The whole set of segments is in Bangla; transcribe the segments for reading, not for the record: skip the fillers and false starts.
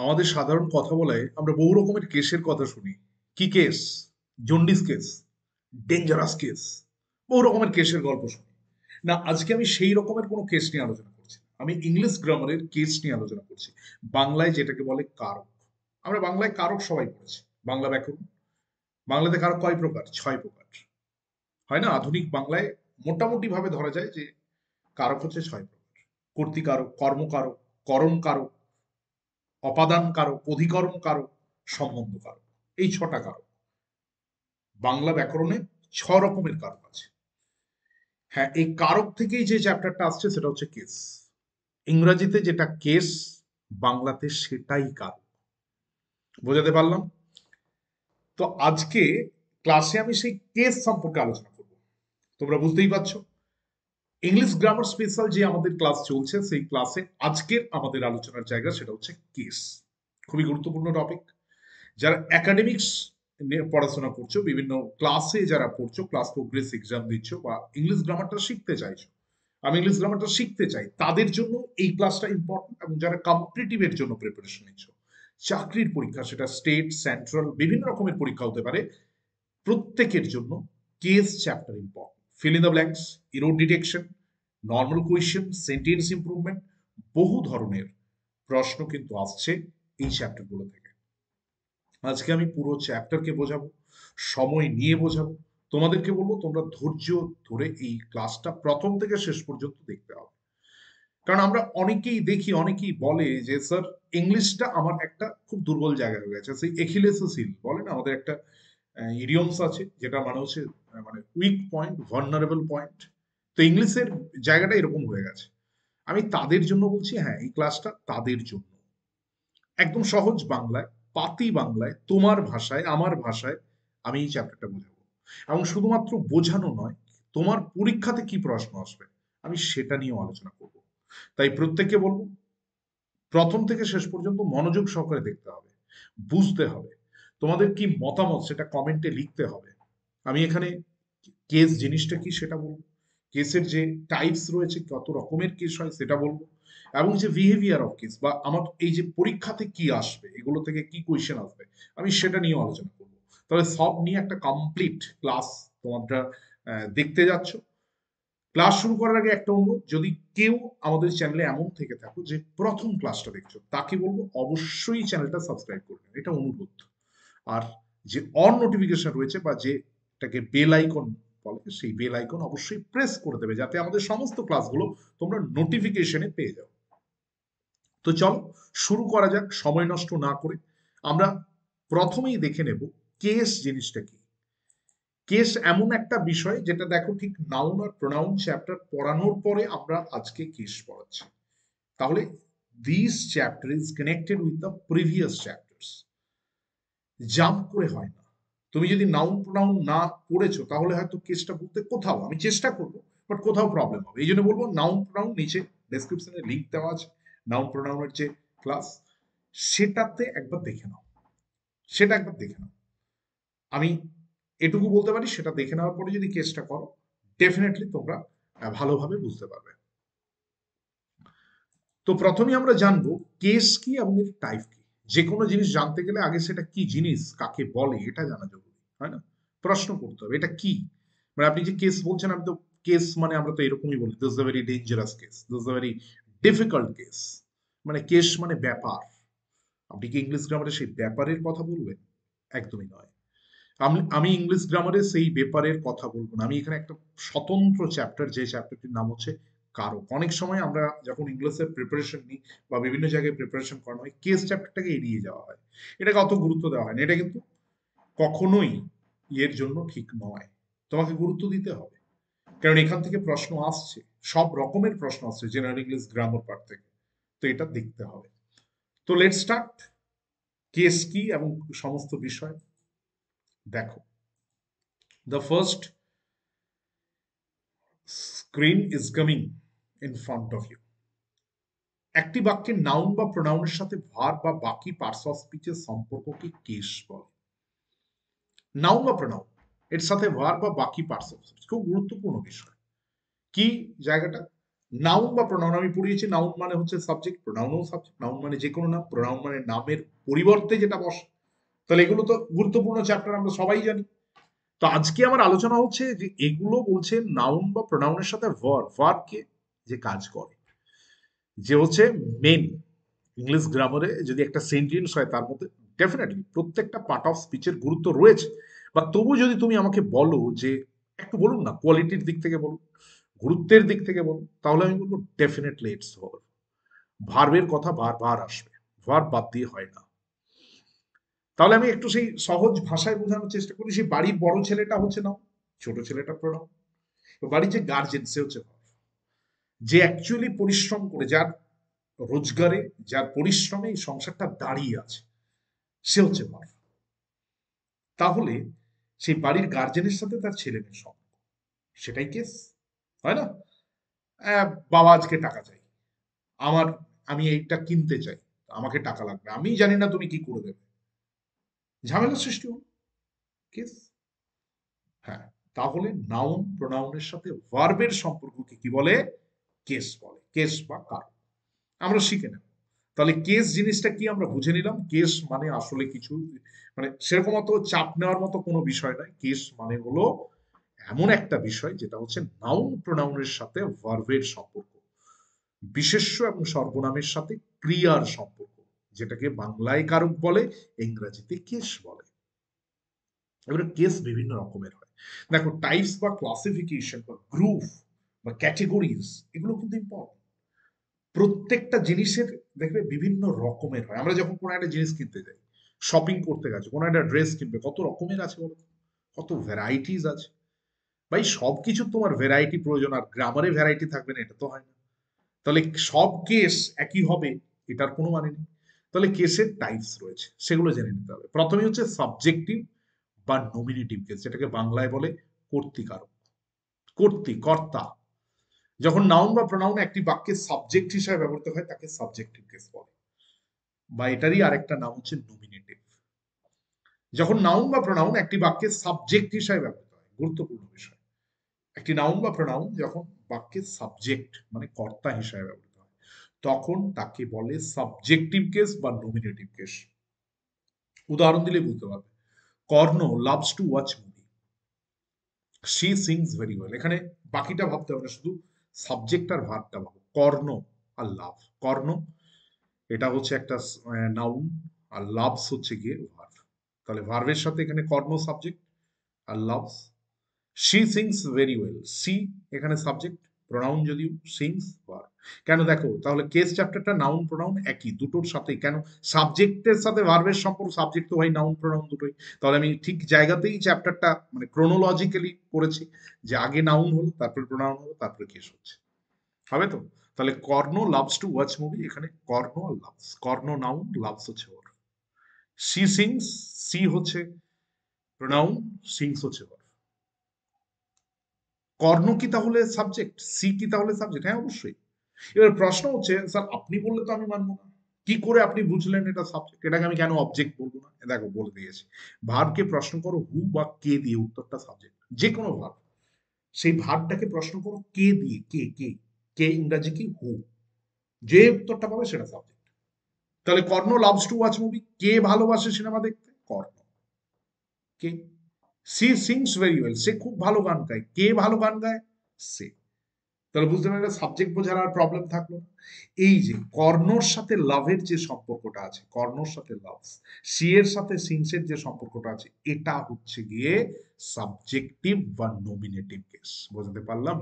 আমাদের সাধারণ কথা বলায় আমরা বহু রকমের কেসের কথা শুনি। কি case? Jaundice case, dangerous case, বহু রকমের কেসের গল্প শুনি। না, আজকে আমি সেই রকমের কোনো কেস নিয়ে আলোচনা করছি না। আমি ইংলিশ গ্রামারের কেস নিয়ে আলোচনা করছি। বাংলায় যেটাকে বলে কারক। আমরা বাংলায় কারক সবাই পড়েছি। বাংলা ব্যাকরণ। বাংলাতে কারক কয় প্রকার? 6 প্রকার। হয় না? আধুনিক বাংলায় মোটামুটি ভাবে ধরা যায় যে কারক হচ্ছে 6 প্রকার। কর্তৃকারক, কর্মকারক, করণ কারক, অপাদান কারক, অধিকরণ কারক, সম্বন্ধ কারক। এই 6টা কারক। বাংলা ব্যাকরণে 6 রকমের কারক আছে। হ্যাঁ, এই কারক থেকেই যে চ্যাপ্টারটা আসছে সেটা হচ্ছে কেস। ইংরাজিতে যেটা কেস, বাংলাতে সেটাই কারক। বোঝাতে পারলাম? তো আজকে ক্লাসে আমি সেই কেস সম্পর্কে আলোচনা করব। তোমরা বুঝতেই পারছো, ইংলিশ গ্রামার স্পেশাল যে আমাদের ক্লাস চলছে সেই ক্লাসে আজকের আমাদের আলোচনার জায়গা সেটা হচ্ছে কেস। খুবই গুরুত্বপূর্ণ টপিক। যারা একাডেমিক্স নিয়ে পড়াশোনা করছো, বিভিন্ন ক্লাসে যারা পড়ছো, ক্লাস প্রোগ্রেস এক্সাম দিচ্ছ বা ইংলিশ গ্রামারটা শিখতে চাইছো, আমি ইংলিশ গ্রামারটা শিখতে চাই, তাদের জন্য এই ক্লাসটা ইম্পর্টেন্ট। এবং যারা কম্পিটিটিভের জন্য প্রিপারেশন নিচ্ছ, চাকরির পরীক্ষা, সেটা স্টেট, সেন্ট্রাল, বিভিন্ন রকমের পরীক্ষা হতে পারে, প্রত্যেকের জন্য case chapter important. Feel in the blanks, error detection, normal question, sentence improvement, বহু ধরনের প্রশ্ন কিন্তু আসছে এই চ্যাপ্টারগুলো থেকে। আজকে আমি পুরো চ্যাপ্টারকে বোঝাবো, সময় নিয়ে বোঝাবো। তোমাদেরকে বলবো তোমরা ধৈর্য ধরে এই ক্লাসটা প্রথম থেকে শেষ পর্যন্ত দেখতে হবে। কারণ আমরা অনেকেই দেখি, অনেকেই বলে যে স্যার ইংলিশটা আমার একটা খুব দুর্বল জায়গা হয়ে গেছে, সেই এখিলেসিস হিল বলে না, আমাদের একটা ইডিয়মস আছে যেটা মানে হচ্ছে মানে উইক পয়েন্ট, ভার্নারেবল পয়েন্ট। তো ইংলিশের জায়গাটা এরকম হয়ে গেছে। আমি তাদের জন্য বলছি, হ্যাঁ এই ক্লাসটা তাদের জন্য। একদম সহজ বাংলায়, পাতি বাংলায়, তোমার ভাষায়, আমার ভাষায় আমি এই চ্যাপ্টারটা বোঝাবো। এবং শুধুমাত্র বোঝানো নয়, তোমার পরীক্ষাতে কি প্রশ্ন আসবে আমি সেটা নিয়েও আলোচনা করব। তাই প্রত্যেককে বলবো প্রথম থেকে শেষ পর্যন্ত মনোযোগ সহকারে দেখতে হবে, বুঝতে হবে। তোমাদের কি মতামত সেটা কমেন্টে লিখতে হবে। আমি এখানে কেস জিনিসটা কি সেটা বলবো, কেসের যে টাইপস রয়েছে, কত রকমের কেস হয় সেটা বলবো, এবং যে বিহেভিয়ার অফ কেস বা আমার এই যে পরীক্ষাতে কি আসবে, এগুলো থেকে কি কোয়েশ্চেন আসবে, আমি সেটা নিয়েও আলোচনা করবো। তাহলে সব নিয়ে একটা কমপ্লিট ক্লাস তোমরা দেখতে যাচ্ছ। ক্লাস শুরু করার আগে একটা অনুরোধ, যদি কেউ আমাদের চ্যানেলে এমন থেকে থাকো যে প্রথম ক্লাসটা দেখছো, তাকে বলবো অবশ্যই চ্যানেলটা সাবস্ক্রাইব করবে, এটা অনুরোধ। আর যে অন নোটিফিকেশন রয়েছে বা যেটাকে বেল আইকন বলে, সেই বেল আইকন অবশ্যই প্রেস করে দেবে যাতে আমাদের সমস্ত ক্লাসগুলো তোমরা নোটিফিকেশনে পেয়ে যাও। তো চলো শুরু করা যাক সময় নষ্ট না করে। আমরা প্রথমেই দেখে নেব কেস জিনিসটা কি। কেস এমন একটা বিষয় যেটা দেখো ঠিক নাউন আর প্রোনাউন চ্যাপ্টার পড়ানোর পরে আমরা আজকে কেস পড়াচ্ছি। তাহলে this chapter is connected with the previous chapters. Jump করে হয় না। তুমি যদি নাউন প্রোনাউন না পড়েছো তাহলে হয়তো কেসটা বলতে কোথাও, আমি চেষ্টা করব, বাট কোথাও প্রবলেম হবে। এই জন্য বলবো নাউন প্রোনাউন নিচে ডেসক্রিপশনে লিঙ্ক দেওয়া আছে, নাউন প্রোনাউনের যে ক্লাস, সেটাতে একবার দেখে নাও, সেটা একবার দেখে নাও। আমি এটুকু বলতে পারি, সেটা দেখে নেওয়ার পরে যদি কেসটা করো, ডেফিনেটলি তোমরা ভালোভাবে বুঝতে পারবে। তো প্রথমে আমরা জানবো কেস কি এবং এর টাইপ কি। যে কোনো জিনিস জানতে গেলে আগে সেটা কি জিনিস, কাকে বলে, এটা জানা জরুরি, হয় না? প্রশ্ন করতে হবে এটা কি। মানে আপনি যে কেস বলছেন, আমি তো কেস মানে আমরা তো এরকমই বলি, this is a very dangerous case, this is a very difficult case. মানে কেস মানে ব্যাপার। আপনি কি ইংলিশ গ্রামারে সেই ব্যাপারের কথা বলবেন? একদমই নয়। আমি ইংলিশ গ্রামারে সেই ব্যাপারের কথা বলবো না। আমি এখানে একটা স্বতন্ত্র চ্যাপ্টার, যে চ্যাপ্টারটির নাম হচ্ছে কারক। অনেক সময় আমরা যখন ইংলিশের প্রিপারেশন নিই বা বিভিন্ন জায়গায় প্রিপারেশন করানো হয়, কেস চ্যাপ্টারটাকে এড়িয়ে যাওয়া হয়, এটাকে অত গুরুত্ব দেওয়া হয় না। এটা কিন্তু কখনোই এর জন্য ঠিক নয়। তোমাকে গুরুত্ব দিতে হবে, কারণ এখান থেকে প্রশ্ন আসছে, সব রকমের প্রশ্ন আসছে জেনারেল ইংলিশ গ্রামার পার্ট থেকে। তো এটা দেখতে হবে। তো লেটস স্টার্ট। কেস কি এবং সমস্ত বিষয় দেখো। The first screen is coming in front of you. একটি বাক্যে নাউন বা প্রোনাউনের সাথে ভার্ব বা বাকি পার্টস অফ স্পিচের সম্পর্ককে কেস বলে। নাউন বা প্রোনাউন, এর সাথে ভার্ব বা বাকি পার্টস অফ স্পিচ, খুব গুরুত্বপূর্ণ বিষয়। কি জায়গাটা? নাউন বা প্রোনাউন আমি পড়িয়েছি, নাউন মানে হচ্ছে সাবজেক্ট, প্রোনাউনও সাবজেক্ট। নাউন মানে যে কোনো নাম, প্রোনাউন মানে নামের পরিবর্তে যেটা বসে। তাহলে এগুলো তো গুরুত্বপূর্ণ চ্যাপ্টার, আমরা সবাই জানি। তো আজকে আমার আলোচনা হচ্ছে যে এগুলো বলছে নাউন বা প্রোনাউনের সাথে ভার্ব, ভার্ব কে যে কাজ করে, যে হচ্ছে মেন। ইংলিশ গ্রামারে যদি একটা সেন্টেন্স হয় তার মধ্যে ডেফিনেটলি প্রত্যেকটা পার্ট অফ স্পিচের গুরুত্ব রয়েছে। বা তবু যদি তুমি আমাকে বলো যে একটু বলুন না কোয়ালিটির দিক থেকে বলুন, গুরুত্বের দিক থেকে বলুন, তাহলে আমি বলবো ডেফিনেটলি ইটস ভার্ব। ভার্বের কথা বারবার আসবে, ভার্ব বাদ দিয়ে হয় না। তাহলে আমি একটু সেই সহজ ভাষায় বোঝানোর চেষ্টা করি। সেই বাড়ির বড় ছেলেটা হচ্ছে নাউন, ছোট ছেলেটা প্রোনাউন। বাড়ির যে গার্জেন সে হচ্ছে ভার্ব। যে অ্যাকচুয়ালি পরিশ্রম করে, যার রোজগারে, যার পরিশ্রমে এই সংসারটা দাঁড়িয়ে আছে, সে হচ্ছে ভার্ব। তাহলে সেই বাড়ির গার্জেনের সাথে তার ছেলে মেয়ের সম্পর্ক, সেটাই কেস, হয় না? বাবা আজকে টাকা চাই, আমার, আমি এইটা কিনতে চাই, আমাকে টাকা লাগবে, আমি জানি না তুমি কি করে দেবে, ঝামেলার সৃষ্টি হল, কেস। হ্যাঁ, তাহলে নাউন প্রোনাউনের সাথে ভার্বের সম্পর্ককে কি বলে? কেস বলে, কেস বা কারণ। আমরা শিখে নেব। তাহলে কেস জিনিসটা কি আমরা বুঝে নিলাম। কেস মানে আসলে কিছু, মানে সেরকম অত চাপ নেওয়ার মতো কোনো বিষয় নয়। কেস মানে হলো এমন একটা বিষয় যেটা হচ্ছে নাউন প্রোনাউনের সাথে ভার্বের সম্পর্ক, বিশেষ্য এবং সর্বনামের সাথে ক্রিয়ার সম্পর্ক, যেটাকে বাংলায় কারক বলে, ইংরেজিতে কেস বলে। এবারে কেস বিভিন্ন রকমের হয়। দেখো, টাইপস বা ক্লাসিফিকেশন বা গ্রুপ বা ক্যাটেগরিজ, এগুলো কিন্তু ইম্পর্টেন্ট। প্রত্যেকটা জিনিসের দেখবে বিভিন্ন রকমের হয়। আমরা যখন কোনো একটা জিনিস কিনতে যাই, শপিং করতে গেছে, কোনো একটা ড্রেস কিনবে, কত রকমের আছে বলো তো? কত ভ্যারাইটিস আছে। ভাই সবকিছু তোমার ভ্যারাইটি প্রয়োজন, আর গ্রামারে ভ্যারাইটি থাকবে না এটা তো হয় না। তাহলে সব কেস একই হবে এটার কোনো মানে নেই। তাহলে কেসের টাইপস রয়েছে, সেগুলো জেনে নিতে হবে। প্রথমে হচ্ছে সাবজেক্টিভ বা নমিনেটিভ কেস, যেটাকে বাংলায় বলে কর্তৃকারক, কর্তা। যখন নাউন বা প্রোনাউন একটি বাক্যে সাবজেক্ট হিসেবে ব্যবহৃত হয় তাকে সাবজেক্টিভ কেস বলে, বা এটারই আরেকটা নাম হচ্ছে নমিনেটিভ। যখন নাউন বা প্রোনাউন একটি বাক্যে সাবজেক্ট হিসেবে ব্যবহৃত হয়, গুরুত্বপূর্ণ বিষয়, একটি নাউন বা প্রোনাউন যখন বাক্যের সাবজেক্ট মানে কর্তা হিসেবে ব্যবহৃত হয়, তখন তাকে বলে সাবজেক্টিভ কেস বা নমিনেটিভ কেস। উদাহরণ দিলে বুঝতে পারবে। Karna loves to watch movie, she sings very well. এখানে বাকিটা ভাবতে হবে না, শুধু সাবজেক্ট আর ভার্বটা ভাবো। কর্ণ আর লাভ, কর্ণ এটা হচ্ছে একটা নাউন, আর লাভস হচ্ছে গিয়ে ভার্ব। তাহলে ভার্বের সাথে এখানে কর্ণ সাবজেক্ট, আর loves. She sings very well, she এখানে সাবজেক্ট, প্রোনাউন যদিও, সিংস ভার্ব। কেন দেখো, তাহলে কেস চ্যাপ্টারটা নাউন প্রোনাউন একই, দুটোর সাথেই কেন? সাবজেক্টের সাথে ভার্বের সম্পর্ক, সাবজেক্ট তো ভাই নাউন প্রোনাউন দুটোই। তাহলে আমি ঠিক জায়গাতেই চ্যাপ্টারটা মানে ক্রোনোলজিক্যালি করেছি, যে আগে নাউন হলো, তারপরে প্রোনাউন হলো, তারপরে কেস হচ্ছে, হবে তো? তাহলে কর্ণ লাভস টু ওয়াচ মুভি, এখানে কর্ণ আর লাভস, কর্ণ নাউন, লাভস হচ্ছে ওর। সি সিংস, সি হচ্ছে প্রোনাউন, সিংস হচ্ছে ওর। কর্ণ কি তাহলে সাবজেক্ট, সি কি তাহলে সাবজেক্ট? হ্যাঁ অবশ্যই। এবার প্রশ্ন হচ্ছে, স্যার আপনি বললে তো আমি মানবো না, কি করে আপনি বুঝলেন এটা সাবজেক্ট, এটাকে আমি কেন অবজেক্ট বলবো না? দেখো বলে দিয়েছি, ভার্বকে প্রশ্ন করো হু বা কে দিয়ে, উত্তরটা সাবজেক্ট। যে কোনো ভার্ব, সেই ভার্বটাকে প্রশ্ন করো কে দিয়ে, কে কে, কে ইংরাজি কি? হু। যে উত্তরটা পাবে সেটা সাবজেক্ট। তাহলে কর্ণ লাভস টু ওয়াচ মুভি, কে ভালোবাসে সিনেমা দেখতে? কর্ণ। কে। সি সিংস ভেরি ওয়েল, সে খুব ভালো গান গায়, কে ভালো গান গায়? সে। তাহলে বুঝতে পারলে সাবজেক্ট বোঝার আর প্রবলেম থাকলো না। এই যে কর্ণর সাথে লাভের যে সম্পর্কটা আছে, কর্ণর সাথে লাভ, সি এর সাথে সিন্সের যে সম্পর্কটা আছে, এটা হচ্ছে গিয়ে সাবজেক্টিভ বা নমিনেটিভ কেস। বুঝতে পারলাম?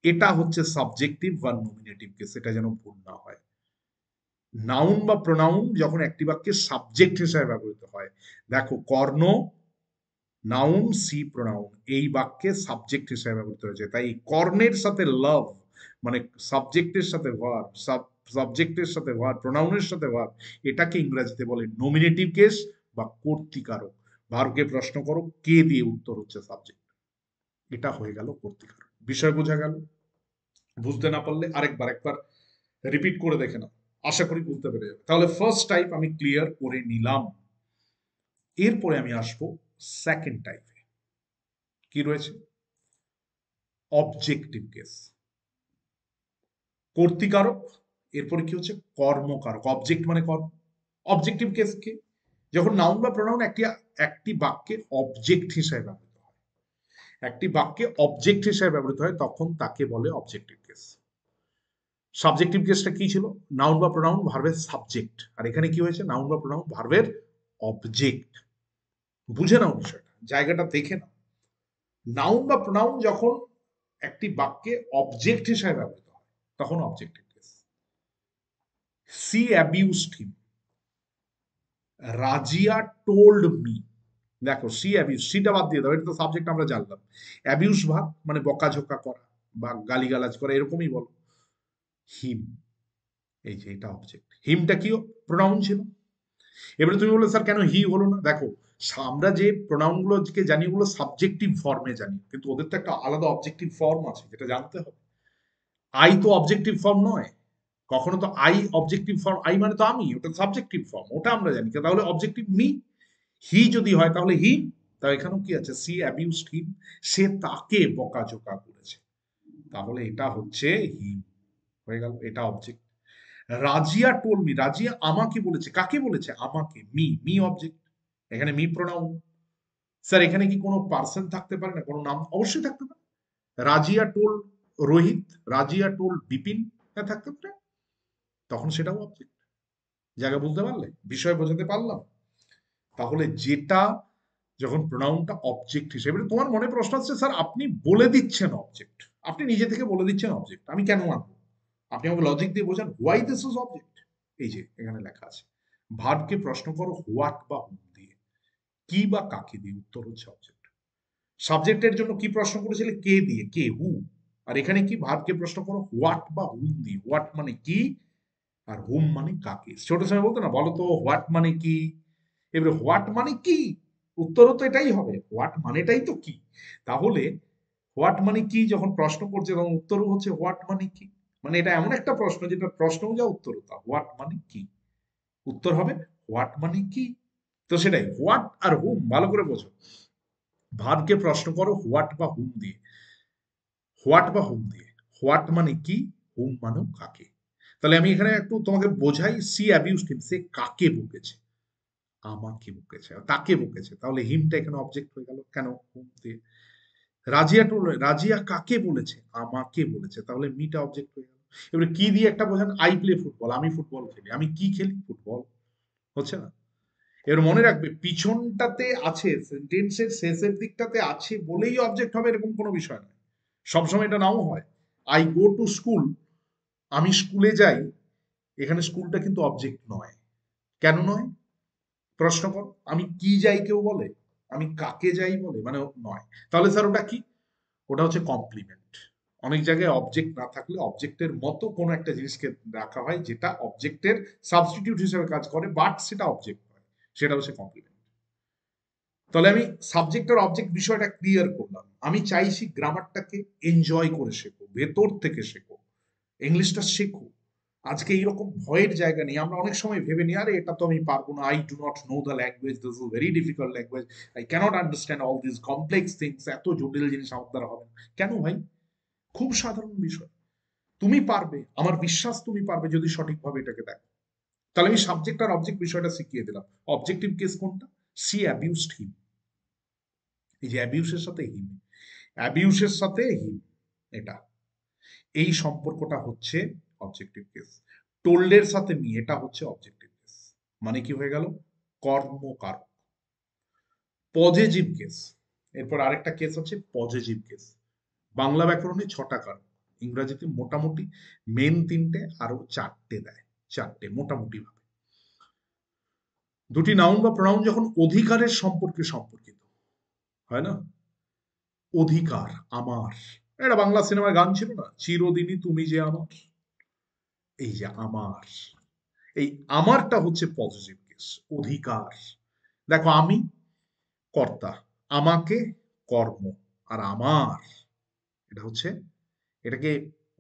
এটা হচ্ছে সাবজেক্টিভ বা নমিনেটিভ কেস, এটা যেন ভুল না হয়। নাউন বা প্রোনাউন যখন একটি বাক্যে সাবজেক্ট হিসেবে ব্যবহৃত হয়, দেখো কর্ণ নাউন, সি প্রোনাউন, এই বাক্যে সাবজেক্ট হিসেবে ব্যবহৃত হয়েছে, তাই কর্ণের সাথে লাভ মানে সাবজেক্টের সাথে ভার্ব, সাবজেক্টের সাথে ভার্ব, প্রোনাউনের সাথে ভার্ব, এটাকে ইংরেজিতে বলে নমিনেটিভ কেস বা কর্তৃকারক। ভার্বকে প্রশ্ন করো কে দিয়ে, উত্তর হচ্ছে সাবজেক্ট। এটা হয়ে গেল কর্তৃকারক। বিষয় বোঝা গেল? বুঝতে না পারলে আরেকবার একবার রিপিট করে দেখে নাও, আশা করি বুঝতে পেরে যাবে। তাহলে ফার্স্ট টাইপ আমি ক্লিয়ার করে নিলাম। এরপরে আমি আসবো সেকেন্ড টাইপে। কি রয়েছে? Objective case. কর্তৃকারক, এরপরে কি হচ্ছে কর্মকারক, অবজেক্ট মানে কর্ম। অবজেক্টিভ কেস কে, যখন নাউন বা প্রোনাউন একটি বাক্যে অবজেক্ট হিসেবে ব্যবহৃত হয়, একটি বাক্যে অবজেক্ট হিসেবে ব্যবহৃত হয়, তখন তাকে বলে অবজেক্টিভ কেস। সাবজেক্টিভ কেসটা কি ছিল? নাউন বা প্রোনাউন ভার্বের সাবজেক্ট, আর এখানে কি হয়েছে? নাউন বা প্রোনাউন ভার্বের অবজেক্ট। বুঝে নাও বিষয়টা, জায়গাটা দেখে নাও। নাউন বা প্রোনাউন যখন একটি বাক্যে অবজেক্ট হিসেবে ব্যবহৃত হয়, তখন অবজেক্টিভ কেস। সি অ্যাবিউজড হিম, রাজিয়া টোল্ড মি। দেখো, সি অ্যাবিউজ, সিটা বাদ দিয়ে দাও, এটা তো সাবজেক্ট আমরা জানলাম। অ্যাবিউজ ভাব মানে বকাঝোকা করা বা গালিগালাজ করা, এরকমই বলো। হিম, এই যে এটা অবজেক্ট, হিমটা কি প্রোনাউন ছিল। এবারে তুমি বললে স্যার কেন হি হলো না? দেখো, আমরা যে প্রোনাউন গুলোকে জানি ওগুলো সাবজেক্টিভ ফর্মে জানি, কিন্তু ওদের তো একটা আলাদা অবজেক্টিভ ফর্ম আছে, যেটা জানতে হবে। আই তো অবজেক্টিভ ফর্ম নয় কখনো, তো আই অবজেক্টিভ ফর্ম, আই মানে তো আমি, ওটা সাবজেক্টিভ ফর্ম, ওটা আমরা জানি। তাহলে অবজেক্টিভ মি, হি যদি হয় তাহলে হি। তাহলে এখানেও কি আছে? সি অ্যাবিউজড হিম, সে তাকে বকাঝোকা করেছে, তাহলে এটা হচ্ছে হিম, হয়ে গেল, এটা object. Razia told me, Razia আমাকে বলেছে, কাকে বলেছে? আমাকে, মি, মি অবজেক্ট, এখানে মি প্রোনাউন। স্যার এখানে কি কোনো পার্সন থাকতে পারে না, কোনো নাম? অবশ্যই থাকতে পারে। রাজিয়া টোল রোহিত, রাজিয়া টোল বিপিন, হ্যাঁ থাকতে পারে, তখন সেটাও অবজেক্ট। জায়গা বুঝতে পারলে, বিষয় বোঝাতে পারলাম? তাহলে যেটা যখন প্রোনাউনটা অবজেক্ট হিসেবে, তোমার মনে প্রশ্ন হচ্ছে স্যার আপনি বলে দিচ্ছেন অবজেক্ট, আপনি নিজে থেকে বলে দিচ্ছেন অবজেক্ট, আমি কেন মানবো? আপনি আমাকে লজিক দিয়ে বোঝান হোয়াই দিস ইজ অবজেক্ট। এই যে এখানে লেখা আছে, ভার্বকে প্রশ্ন করো হোয়াট বা হুম দিয়ে, কি বা কাকে দিয়ে, উত্তর হচ্ছে অবজেক্ট। সাবজেক্টের জন্য কি প্রশ্ন করেছিলে? কে দিয়ে, কে, হু। আর এখানে কি? ভার্বকে প্রশ্ন করো হোয়াট বা হুম দিয়ে। হোয়াট মানে কি, আর হুম মানে কাকে। ছোট সময় বলতো না, বলো তো হোয়াট মানে কি। এবারে হোয়াট মানে কি, উত্তরও তো এটাই হবে, হোয়াট মানেটাই তো কি। তাহলে হোয়াট মানে কি যখন প্রশ্ন করছে, তখন উত্তরও হচ্ছে হোয়াট মানে কি। মানে এটা এমন একটা প্রশ্ন যেটা প্রশ্নও যা উত্তরও তা, হোয়াট মানে কি, উত্তর হবে হোয়াট মানে কি। তো সেটাই, হোয়াট আর হুম ভালো করে বোঝো। ভার্বকে প্রশ্ন করো হোয়াট বা হুম দিয়ে, হোয়াট বা হুম দিয়ে। হোয়াট মানে কি, হুম মানে কাকে। তাহলে আমি এখানে একটু তোমাকে বোঝাই, সি অ্যাবিউজড হিম, সে কাকে বকেছে? আমাকে বকেছে, তাকে বকেছে, তাহলে হিমটা এখানে অবজেক্ট হয়ে গেল, কেন? হুম দিয়ে। রাজিয়া টু, রাজিয়া কাকে বলেছে? আমাকে বলেছে, তাহলে মিটা অবজেক্ট হয়ে গেল। এবারে কি দিয়ে একটা বোঝান, আই প্লে ফুটবল, আমি ফুটবল খেলি, আমি কি খেলি? ফুটবল, হচ্ছে না? এবার মনে রাখবে, পিছনটাতে আছে, সেন্টেন্সের শেষের দিকটাতে আছে বলেই অবজেক্ট হবে এরকম কোনো বিষয় নয়, সবসময় এটা নাও হয়। আই গো টু স্কুল, আমি স্কুলে যাই, এখানে স্কুলটা কিন্তু অবজেক্ট নয়। কেন নয়? প্রশ্ন কর। আমি কি যাই কেউ বলে, আমি কাকে যাই বলে, মানে নয়। তাহলে স্যার ওটা কি? ওটা হচ্ছে কমপ্লিমেন্ট। অনেক জায়গায় অবজেক্ট না থাকলে অবজেক্টের মতো কোনো একটা জিনিসকে রাখা হয় যেটা অবজেক্টের সাবস্টিটিউট হিসেবে কাজ করে, বাট সেটা অবজেক্ট হয়, সেটা হচ্ছে কমপ্লিমেন্ট। তাহলে আমি সাবজেক্ট আর অবজেক্ট বিষয়টা ক্লিয়ার করলাম। আমি চাইছি গ্রামারটাকে এনজয় করে শেখো, ভেতর থেকে শেখো, ইংলিশটা শেখো। আজকে এইরকম ভয়ের জায়গা নেই। আমরা অনেক সময় ভেবে নিই, আরে এটা তো আমি পারবো না, I do not know the language, this is very difficult language, I cannot understand all this complex things, এত জটিল জিনিস আমার দ্বারা হবে না। কেন ভাই? খুব সাধারণ বিষয়, তুমি পারবে, আমার বিশ্বাস তুমি পারবে যদি সঠিকভাবে এটাকে দেখো। তাহলে আমি সাবজেক্ট আর অবজেক্ট বিষয়টা শিখিয়ে দিলাম। অবজেক্টিভ কেস কোনটা? সি অ্যাবিউজড হিম, এই যে অ্যাবিউসের সাথে হিম, অ্যাবিউসের সাথে হিম, এটা, এই সম্পর্কটা হচ্ছে অবজেক্টিভ কেস। টোল্ডের সাথে মি, এটা হচ্ছে অবজেক্টিভ কেস। মানে কি হয়ে গেল? কর্মকারক। পজেটিভ কেস, এরপর আরেকটা কেস হচ্ছে পজেটিভ কেস। বাংলা ব্যাকরণে 6টা কারক, ইংরাজিতে মোটামুটি মেন 3টে, আরো 4টে দেয়, 4টে মোটামুটি ভাবে। দুটি নাউন বা প্রোনাউন যখন অধিকারের সম্পর্কে সম্পর্কিত হয় না, অধিকার, আমার, এটা বাংলা সিনেমার গান ছিল না, চিরদিনই তুমি যে আমার, এই যে আমার, এই আমারটা হচ্ছে পজিটিভ কেস, অধিকার। দেখো, আমি কর্তা, আমাকে কর্ম, আর আমার, এটা হচ্ছে, এটাকে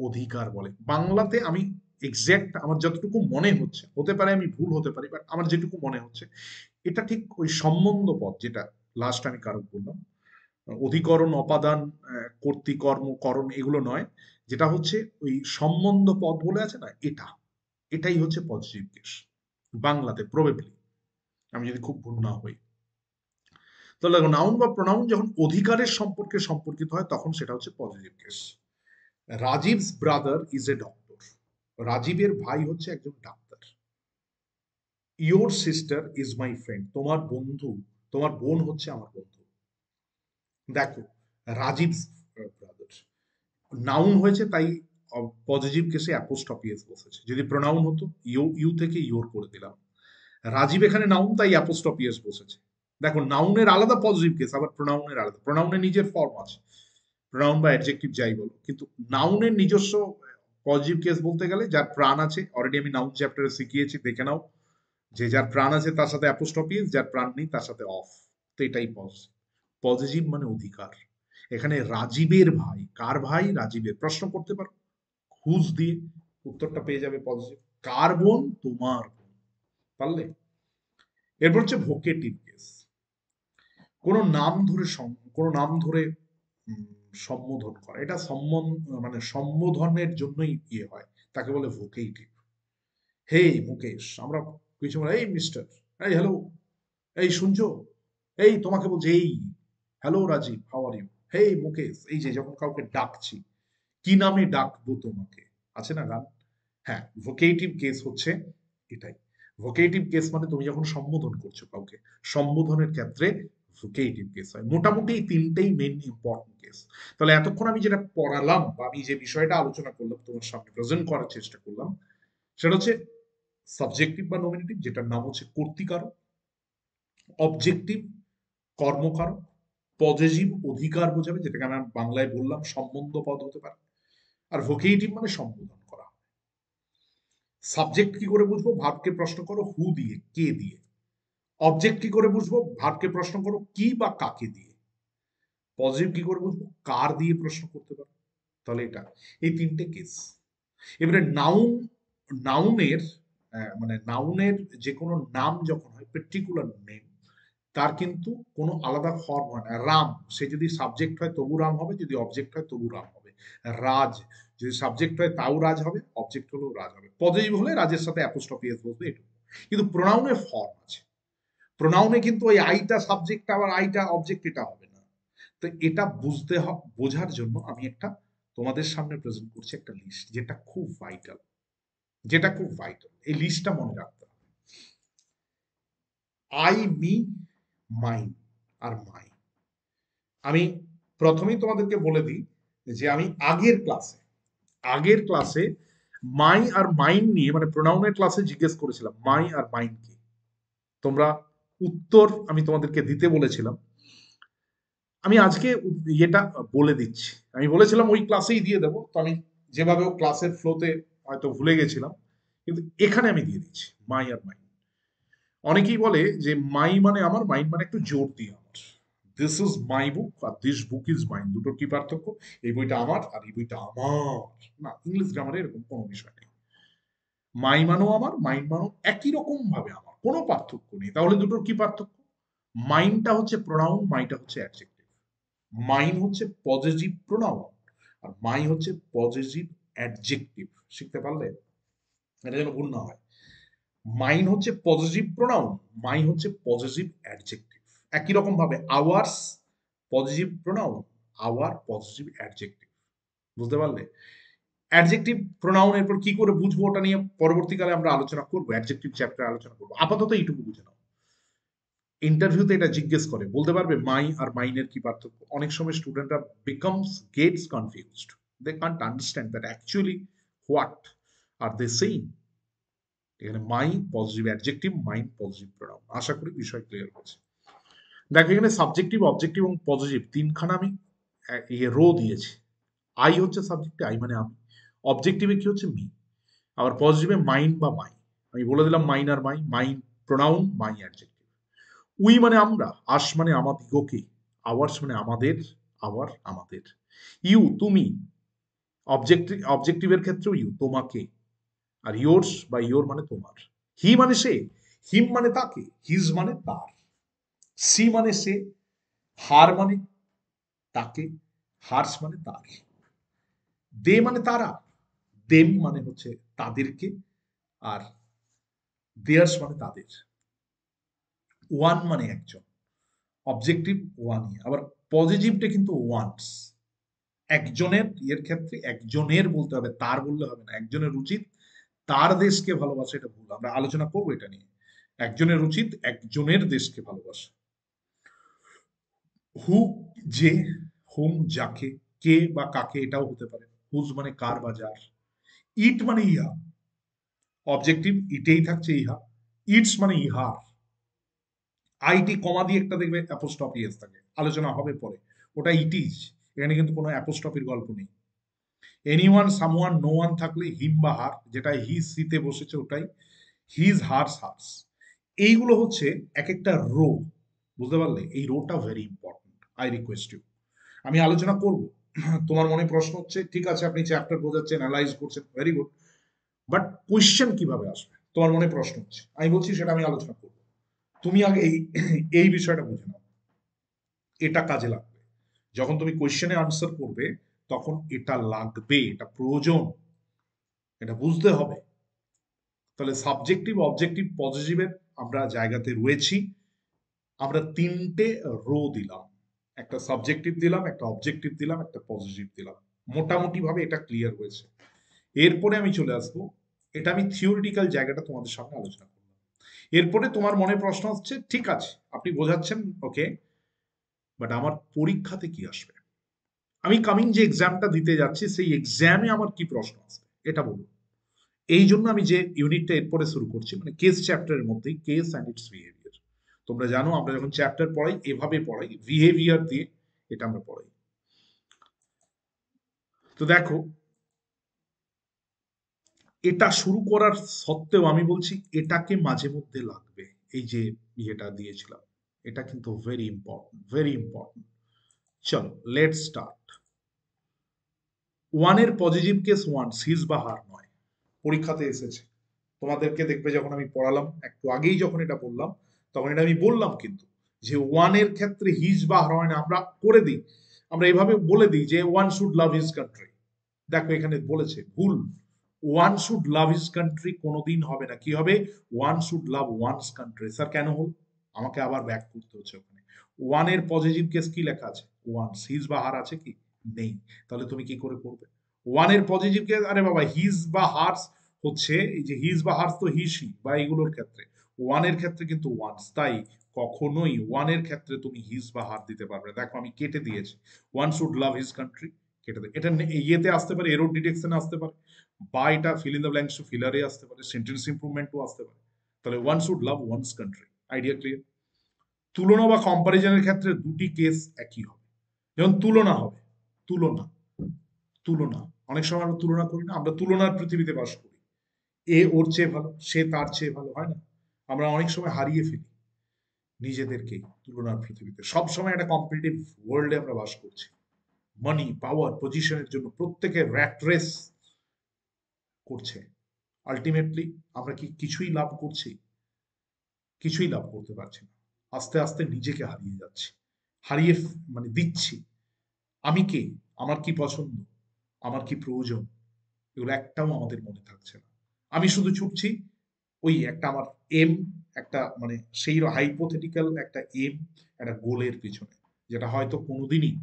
অধিকার বলে বাংলাতে। আমি এক্সাক্ট আমার যতটুকু মনে হচ্ছে, হতে পারে আমি ভুল হতে পারি, বাট আমার যেটুকু মনে হচ্ছে এটা ঠিক ওই সম্বন্ধ পদ, যেটা লাস্ট আমি কারক বললাম, অধিকরণ, অপাদান, কর্তৃকর্ম, করণ এগুলো নয়, যেটা হচ্ছে ওই সম্বন্ধ পদ বলে আছে না, এটাই হচ্ছে পজিটিভ কেস বাংলাতে প্রবেবলি, আমি যদি খুব ভুল না হই। তাহলে দেখো নাউন বা প্রোনাউন যখন অধিকারের সম্পর্কে সম্পর্কিত হয় তখন সেটা হচ্ছে positive case. Rajiv's brother is a doctor, রাজীবের ভাই হচ্ছে একজন ডাক্তার। Your sister is my friend, তোমার বন্ধু, তোমার বোন হচ্ছে আমার বন্ধু। দেখো রাজীবস ব্রাদার নাউন হয়েছে তাই পজিটিভ কেসে অ্যাপোস্ট্রফি এস বসেছে, যদি প্রোনাউন হতো ইউ থেকে ইয়োর করে দিলাম। রাজীব এখানে নাউন তাই অ্যাপোস্ট্রফি এস বসেছে। দেখো নাউনের আলাদা পজিটিভ কেস, আবার প্রোনাউনের আলাদা, প্রোনাউনের নিজের ফর্ম আছে, প্রোনাউন বা অ্যাডজেক্টিভ যাই বলো, কিন্তু নাউনের নিজস্ব পজিটিভ কেস বলতে গেলে যার প্রাণ আছে, অলরেডি আমি নাউন চ্যাপ্টারে শিখিয়েছি, দেখে নাও, যে যার প্রাণ আছে তার সাথে অ্যাপোস্ট্রফি এস, যার প্রাণ নেই তার সাথে অফ। তো এটাই পজিটিভ। পজিটিভ মানে অধিকার। এখানে রাজীবের ভাই, কার ভাই? রাজীবের। প্রশ্ন করতে পারো হুজ দিয়ে, উত্তরটা পেয়ে যাবে পজিটিভ। কার বোন? তোমার বোন। পারলে? এরপর হচ্ছে ভোকেটিভ কেস। কোনো নাম ধরে কোনো নাম ধরে সম্বোধন করা, এটা মানে সম্বোধনের জন্যই ইয়ে হয়, তাকে বলে ভোকেটিভ। হে মুকেশ, আমরা কিছু বলে এই মিস্টার, এই হ্যালো, এই শুনছো, এই তোমাকে বলছে এই, hello Rajiv, how are you, hey Mukesh, এই যে যখন কাউকে ডাকছি, কি নামে ডাকবো তোমাকে, আছে না গান? হ্যাঁ, ভোকেটিভ কেস হচ্ছে এটাই। ভোকেটিভ কেস মানে তুমি যখন সম্বোধন করছো কাউকে, সম্বোধনের ক্ষেত্রে ভোকেটিভ কেস হয়। মোটামুটি এই তিনটেই মেন ইম্পর্টেন্ট কেস। তাহলে এতক্ষণ আমি যেটা পড়ালাম বা আমি যে বিষয়টা আলোচনা করলাম, তোমার সামনে প্রেজেন্ট করার চেষ্টা করলাম, সেটা হচ্ছে সাবজেক্টিভ বা নমিনেটিভ, যেটার নাম হচ্ছে কর্তৃকারক, অবজেক্টিভ কর্মকারক, পজেসিভ অধিকার বোঝাবে, যেটাকে আমি বাংলায় বললাম সম্বন্ধ পদ হতে পারে, আর ভোকেটিভ মানে সম্বোধন করা। সাবজেক্ট কি করে বুঝবো? ভার্বকে প্রশ্ন করো হু দিয়ে, কে দিয়ে। অবজেক্ট কি করে বুঝবো? ভার্বকে প্রশ্ন করো কি বা কাকে দিয়ে। পজিটিভ কি করে বুঝবো? কার দিয়ে প্রশ্ন করতে পারো। তাহলে এটা এই তিনটে কেস। এবারে নাউনের মানে নাউনের যে কোনো নাম যখন হয়, পার্টিকুলার নেম, তার কিন্তু কোনো আলাদা ফর্ম হয় না। রাম, সে যদি সাবজেক্ট হয় তবু রাম হবে, যদি অবজেক্ট হয় তবু রাম হবে। রাজ, যদি সাবজেক্ট হয় তাও রাজ হবে, অবজেক্ট হলেও রাজ হবে। পজিটিভ হলে রাজের সাথে অ্যাপোস্ট্রফি এস বসবে, এটুকু। কিন্তু প্রোনাউনের ফর্ম আছে, প্রোনাউনে কিন্তু ওই আইটা সাবজেক্ট আবার আইটা অবজেক্ট, এটা হবে না। তো এটা বোঝার জন্য আমি একটা তোমাদের সামনে প্রেজেন্ট করছি একটা লিস্ট, যেটা খুব ভাইটাল, যেটা খুব ভাইটাল, এই লিস্টটা মনে রাখতে হবে। আই, মি, মাইন আর মাই। আমি প্রথমেই তোমাদেরকে বলে দিই যে আমি আগের ক্লাসে মাই আর মাইন নিয়ে, মানে প্রোনাউনের ক্লাসে জিজ্ঞেস করেছিলাম মাই আর মাইন কি। তোমরা উত্তর আমি তোমাদেরকে দিতে বলেছিলাম। আমি আজকে ইয়েটা বলে দিচ্ছি, আমি বলেছিলাম ওই ক্লাসেই দিয়ে দেবো, তো আমি যেভাবে ক্লাসের ফ্লোতে হয়তো ভুলে গেছিলাম, কিন্তু এখানে আমি দিয়ে দিচ্ছি মাই আর মাইন। অনেকেই বলে যে মাই মানে আমার, মাইন মানে একটু জোর দিয়ে আমার। দিস ইজ মাই বুক আর দিস বুক ইজ মাইন, দুটোর কি পার্থক্য? এই বইটা আমার আর এই বইটা আমার। না, ইংলিশ গ্রামারে এরকম কোনো বিষয় নেই। মাই মানো আমার, মাইন মানো একই রকম ভাবে আমার, কোনো পার্থক্য নেই। তাহলে দুটোর কি পার্থক্য? মাইনটা হচ্ছে প্রোনাউন, মাইটা হচ্ছে অ্যাডজেক্টিভ। মাইন হচ্ছে পজেসিভ প্রোনাউন আর মাই হচ্ছে পজেসিভ অ্যাডজেক্টিভ। শিখতে পারলে? এটা যেন ভুল না হয়। মাইন হচ্ছে পজিটিভ প্রোনাউন, মাই হচ্ছে পজিটিভ অ্যাডজেক্টিভ। একই রকম ভাবে ours positive pronoun, our positive adjective. বুঝতে পারলে? অ্যাডজেক্টিভ প্রোনাউন এরপর কি করে বুঝবো ওটা নিয়ে পরবর্তীকালে আমরা আলোচনা করবো, অ্যাডজেক্টিভ চ্যাপ্টারে আলোচনা করবো। আপাতত এইটুকু বুঝে নাও। ইন্টারভিউতে এটা জিজ্ঞেস করে, বলতে পারবে মাই আর মাইনের কি পার্থক্য? অনেক সময় স্টুডেন্টরা gets confused, they can't understand that actually what are they saying. এখানে my positive adjective, mine positive pronoun. আশা করি বিষয় ক্লিয়ার হয়েছে। দেখো এখানে সাবজেক্টিভ, অবজেক্টিভ এবং পজিটিভ তিনখানা আমি রো দিয়েছি। আই হচ্ছে সাবজেক্টে, আই মানে আমি। অবজেক্টিভে কি হচ্ছে? মি। আবার পজিটিভে মাইন বা মাই। আমি বলে দিলাম মাইন আর my. Mine pronoun, my adjective. We মানে আমরা, আস মানে আমাদিগকে, আওয়ার্স মানে আমাদের, আওয়ার আমাদের। ইউ তুমি, অবজেক্টিভের ক্ষেত্রেও ইউ তোমাকে। আর ইয়োর্স বা ইয়োর মানে তোমার। হি মানে সে, হিম মানে তাকে, হিজ মানে তার। সি মানে সে, হার মানে তাকে, হার্স মানে তার, দে মানে তারা, দেম মানে হচ্ছে তাদেরকে, আর দেয়ার্স মানে তাদের। ওয়ান মানে একজন, অবজেক্টিভ ওয়ানই। আবার পজিটিভটা কিন্তু ওয়ান্স, একজনের, এর ক্ষেত্রে একজনের বলতে হবে, তার বললে হবে না। একজনের উচিত তার দেশকে ভালোবাসা, এটা ভুল, আমরা আলোচনা করবো এটা নিয়ে। একজনের উচিত একজনের দেশকে ভালোবাসা। হু যে, হোম যাকে, কে বা কাকে এটাও হতে পারে। হুজ মানে কার বা যার। ইট মানে ইহা, অবজেক্টিভ ইটেই থাকছে ইহা। ইটস মানে ইহার। আইটি কমা দিয়ে একটা দেখবে অ্যাপোস্ট্রফি এস থাকে, আলোচনা হবে পরে, ওটা ইট ইজ। এখানে কিন্তু কোনো অ্যাপোস্ট্রফির গল্প নেই। এনিওয়ান, সামওয়ান, নো ওয়ান থাকলে হিম বা হার, যেটা হি সিতে বসেছে ওটাই হিজ, হার্স, হার্স। এইগুলো হচ্ছে এক একটা রো, বুঝতে পারলে? এই রোটা very important. I request you, আমি আলোচনা করব। তোমার মনে প্রশ্ন হচ্ছে, ঠিক আছে আপনি চ্যাপ্টার বোঝাচ্ছেন, অ্যানালাইজ করছেন, ভেরি গুড, বাট কোয়েশ্চেন কিভাবে আসবে? তোমার মনে প্রশ্ন হচ্ছে, আমি বলছি সেটা আমি আলোচনা করব। তুমি আগে এই বিষয়টা বুঝে নাও, এটা কাজে লাগবে। যখন তুমি কোয়েশ্চেনে আনসার করবে, তখন এটা লাগবে, এটা প্রয়োজন, এটা বুঝতে হবে। তাহলে সাবজেক্টিভ, অবজেক্টিভ, পজিটিভের আমরা জায়গাতে রয়েছি। আমরা তিনটে রো দিলাম, একটা সাবজেক্টিভ দিলাম, একটা অবজেক্টিভ দিলাম, একটা পজিটিভ দিলাম। মোটামুটি ভাবে এটা ক্লিয়ার হয়েছে। এরপরে আমি চলে আসবো, এটা আমি থিওরিটিক্যাল জায়গাটা তোমাদের সামনে আলোচনা করলাম। এরপরে তোমার মনে প্রশ্ন হচ্ছে, ঠিক আছে আপনি বোঝাচ্ছেন ওকে, বাট আমার পরীক্ষাতে কি আসবে? আমি কামিং যে এক্সামটা দিতে যাচ্ছি, সেই এক্সামে আমার কি প্রশ্ন আসবে এটা বলুন। এই জন্য আমি যে ইউনিটটা এরপরে শুরু করছি, মানে কেস চ্যাপ্টারের মধ্যেই, কেস অ্যান্ড ইটস বিহেভিয়ার। তোমরা জানো আমরা যখন চ্যাপ্টার পড়াই এভাবে পড়াই, বিহেভিয়ার দিয়ে এটা আমরা পড়াই। তো দেখো, এটা শুরু করার সত্ত্বেও আমি বলছি এটাকে মাঝে মধ্যে লাগবে। এই যে ইয়েটা দিয়েছিলাম, এটা কিন্তু ভেরি ইম্পর্টেন্ট, ভেরি ইম্পর্টেন্ট। চলো লেট স্টার্ট। ওয়ানের পজিটিভ কেস ওয়ান, হিজ বা হার নয়, পরীক্ষাতে এসেছে। তোমাদেরকে দেখবে যখন আমি পড়ালাম একটু আগেই, যখন এটা বললাম, তখন এটা আমি বললাম কিন্তু, যে ওয়ানের ক্ষেত্রে হিজ বা হার হয় না। আমরা করে দিই, আমরা এভাবে বলে দিই যে one should love his country. দেখো এখানে বলেছে ভুল, one should love his country কোনোদিন হবে না। কি হবে? One should love one's country. Sir কেন হল? আমাকে আবার ব্যাক করতে হচ্ছে ওখানে। ওয়ানের পজিটিভ কেস কি লেখা আছে? ওয়ান। হিজ বা হার আছে কি? নেই। তাহলে তুমি কি করে করবে? ওয়ানের পজিটিভ কেস, আরে বাবা হিজ বা হার্স হচ্ছে, এই যে হিজ বা হার্স তো হিসি বা এগুলোর ক্ষেত্রে, ওয়ানের ক্ষেত্রে কিন্তু ওয়ান্স। তাই কখনোই ওয়ানের ক্ষেত্রে তুমি হিজ বা হার দিতে পারবে না। দেখো আমি কেটে দিয়েছি, one should love his country কেটে দেয়। এটা ইয়েতে আসতে পারে, এরর ডিটেকশনে আসতে পারে, বা এটা ফিল ইন দ্য ব্ল্যাঙ্কস ফিলারে আসতে পারে, সেন্টেন্স ইমপ্রুভমেন্টও আসতে পারে। তাহলে one should love one's country, idea clear? তুলনা বা কম্পারিজনের ক্ষেত্রে দুটি কেস একই হবে। যেমন তুলনা হবে, তুলনা, তুলনা, অনেক সময় আমরা তুলনা করি না, আমরা তুলনার পৃথিবীতে বাস করি। এ ওর চেয়ে ভালো, সে তার চেয়ে ভালো, হয় না? আমরা অনেক সময় হারিয়ে ফেলি নিজেদেরকে তুলনার পৃথিবীতে। সব সময় একটা কম্পিটিটিভ ওয়ার্ল্ডে আমরা বাস করছি। মানি, পাওয়ার, পজিশনের জন্য প্রত্যেকে র্যাট রেস করছে। আলটিমেটলি আমরা কি কিছুই লাভ করছি? কিছুই লাভ করতে পারছি না। আস্তে আস্তে নিজেকে হারিয়ে যাচ্ছি, হারিয়ে মানে দিচ্ছি। আমি কে, আমার কি পছন্দ, আমার কি প্রয়োজন, এগুলো একটাও আমাদের মনে থাকছে না। আমি শুধু ছুটছি ওই একটা আমার এম, একটা মানে সেই হাইপোথেটিক্যাল একটা এম, একটা গোলের পিছনে, যেটা হয়তো কোনোদিনই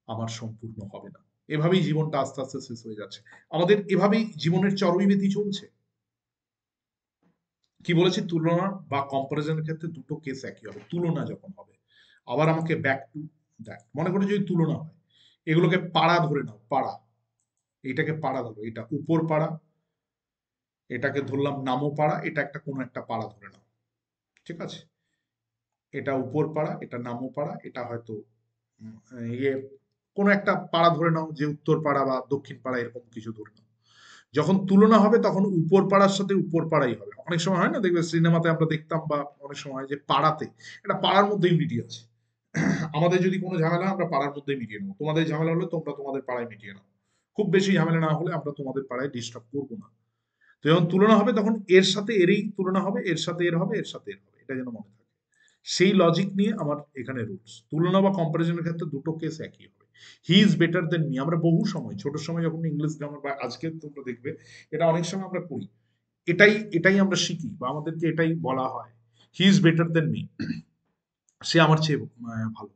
আমার সম্পূর্ণ হবে না। এভাবেই জীবনটা আস্তে আস্তে শেষ হয়ে যাচ্ছে আমাদের, এভাবেই জীবনের চরমীবেতি চলছে। কি বলেছি? তুলনা বা কম্পারিজনের ক্ষেত্রে দুটো কেস একই হবে, তুলনা যখন হবে। আবার আমাকে ব্যাক টু দ্যাট, মনে করে যদি তুলনা হয়, এগুলোকে পাড়া ধরে নাও, পাড়া, এটাকে পাড়া ধরো, এটা উপর পাড়া, এটাকে ধরলাম নামো পাড়া, এটা একটা কোনো একটা পাড়া ধরে নাও, ঠিক আছে? এটা উপর পাড়া, এটা নামো পাড়া, এটা হয়তো ইয়ে কোনো একটা পাড়া ধরে নাও, যে উত্তর পাড়া বা দক্ষিণ পাড়া এরকম কিছু ধরে নাও। যখন তুলনা হবে তখন উপর পাড়ার সাথে উপর পাড়াই হবে। অনেক সময় হয় না, দেখবে সিনেমাতে আমরা দেখতাম, বা অনেক সময় যে পাড়াতে, এটা পাড়ার মধ্যে ইউনিটি আছে। আমাদের যদি কোনো ঝামেলা হয়, আমরা পাড়ার মধ্যে মিটিয়ে নেবো, তোমাদের ঝামেলা হলে তোমরা তোমাদের পাড়ায় মিটিয়ে নাও। খুব বেশি ঝামেলা না হলে আমরা তোমাদের পাড়ায় ডিস্টার্ব করবো না। তো যখন তুলনা হবে তখন এর সাথে এরই তুলনা হবে, এর সাথে এর হবে, এর সাথে এর হবে, এটা যেন মনে থাকে। সেই লজিক নিয়ে আমার এখানে রুলস। তুলনা বা কম্পারিজনের ক্ষেত্রে দুটো কেস একই হবে। হি ইজ বেটার দেন মি আমরা বহু সময় ছোট সময় যখন ইংলিশ গ্রামার বা আজকে তোমরা দেখবে এটা অনেক সময় আমরা করি, এটাই এটাই আমরা শিখি বা আমাদেরকে এটাই বলা হয়, he is better than me, সে আমার চেয়ে ভালো,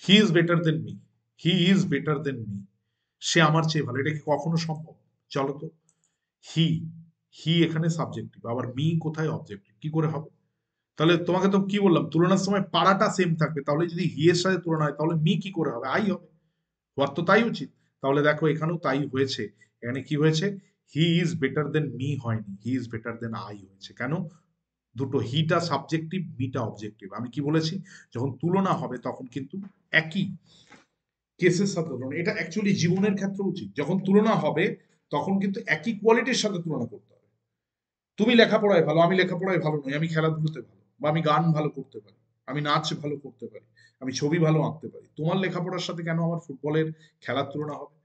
he is better than me, he is better than me, সে আমার চেয়ে ভালো, এটা কি কখনো সম্ভব? চলো তো, হি, হি এখানে সাবজেক্টিভ, আবার মি কোথায় অবজেক্টিভ, কি করে হবে? তাহলে তোমাকে তো কি বললাম, তুলনার সময় পাড়াটা সেম থাকবে, তাহলে যদি হি এর সাথে তুলনা হয় তাহলে মি কি করে হবে, আই হবে, হওয়ার তো তাই উচিত। তাহলে দেখো এখানেও তাই হয়েছে, এখানে কি হয়েছে, he is better than me হয়নি, he is better than I হয়েছে। কেন? দুটো, হিটা সাবজেক্টিভ, মিটা অবজেক্টিভ। আমি কি বলেছি, যখন তুলনা হবে তখন কিন্তু একই কেসের সাথে তুলনা, এটা অ্যাকচুয়ালি জীবনের ক্ষেত্রে উচিত, যখন তুলনা হবে তখন কিন্তু একই কোয়ালিটির সাথে তুলনা করতে হবে। তুমি লেখাপড়ায় ভালো, আমি লেখাপড়ায় ভালো নই, আমি খেলাধুলোতে ভালো, বা আমি গান ভালো করতে পারি, আমি নাচ ভালো করতে পারি, আমি ছবি ভালো আঁকতে পারি, তোমার লেখাপড়ার সাথে কেন আমার ফুটবলের খেলার তুলনা হবে?